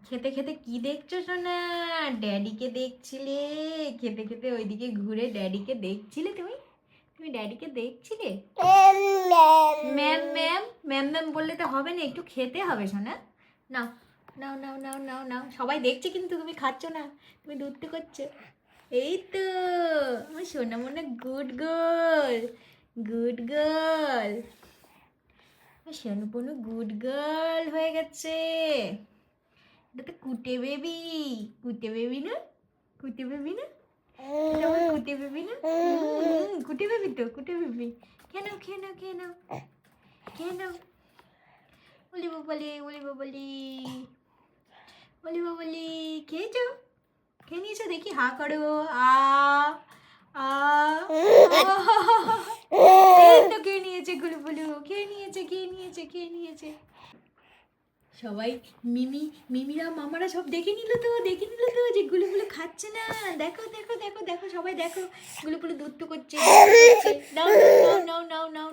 খেতে খেতে কি দেখছো সোনা? ড্যাডিকে দেখছিলে? খেতে খেতে ওইদিকে ঘুরে ড্যাডিকে দেখছিলে তুমি? তুমি ড্যাডিকে দেখছিলে? ম্যাম ম্যাম ম্যাম ম্যাম বললে তো হবে না, একটু খেতে হবে সোনা। নাও নাও নাও নাও নাও নাও, সবাই দেখছে কিন্তু তুমি খাচ্ছ না, তুমি দুধ করছো। এই তো আমার সোনা মনে good girl, good girl, Sonu Ponu good girl হয়ে গেছে। এটা তো কুটে বেবি, কুটে বেবি না, কুটে বেবি না, এটা আমার কুটে বেবি না, কুটে বেবি তো, কুটে বেবি। খেয়ে নাও খেয়ে নাও খেয়ে নাও খেয়ে নাও। বলি বাবলি, বলি বাবলি, বলি বাবলি, খেয়েছো? খেয়ে নিয়েছো? দেখি হা করো। আ আ এই তো খেয়ে নিয়েছে গুলু বুলু, খেয়ে নিয়েছে খেয়ে নিয়েছে খেয়ে নিয়েছে। সবাই মিমি মিমিরা মামারা সব দেখে নিল তো, দেখে নিল তো যে গুলুগুলো খাচ্ছে না। দেখো দেখো দেখো দেখো সবাই দেখো, গুলুগুলো দুধ করছে, নাও নাও নাও নাও নাও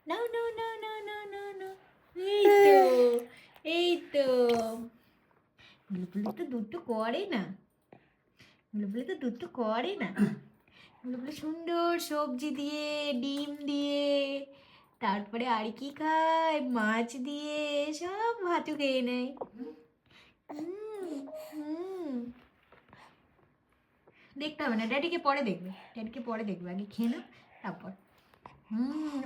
নাও নাও নাও নাও নাও নাও নাও। এই তো এই তো গুলুগুলো তো দুধ করে না, গুলুগুলো তো দুধ করে না। গুলুগুলো সুন্দর সবজি দিয়ে, ডিম দিয়ে, তারপরে আর কি খায়, মাছ দিয়ে, সব ভাতু খেয়ে নেয়। দেখতে হবে না, ড্যাডিকে পরে দেখবে, ড্যাডিকে পরে দেখবে, আগে খেয়ে নাও তারপর।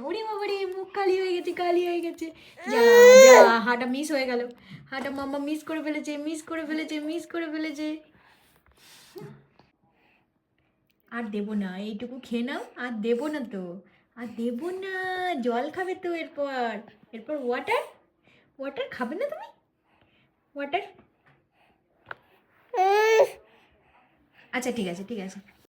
ওরে বাবা রে, মুখ কালি হয়ে গেছে, কালি হয়ে গেছে। যা যা, হাটা মিস হয়ে গেল, হাটা মাম্মা মিস করে ফেলেছে, মিস করে ফেলেছে, মিস করে ফেলেছে। আর দেবো না, এইটুকু খেয়ে নাও, আর দেবো না তো, আর দেবো না। জল খাবে তো এরপর, এরপর ওয়াটার, ওয়াটার খাবে না তুমি? ওয়াটার, আচ্ছা ঠিক আছে ঠিক আছে।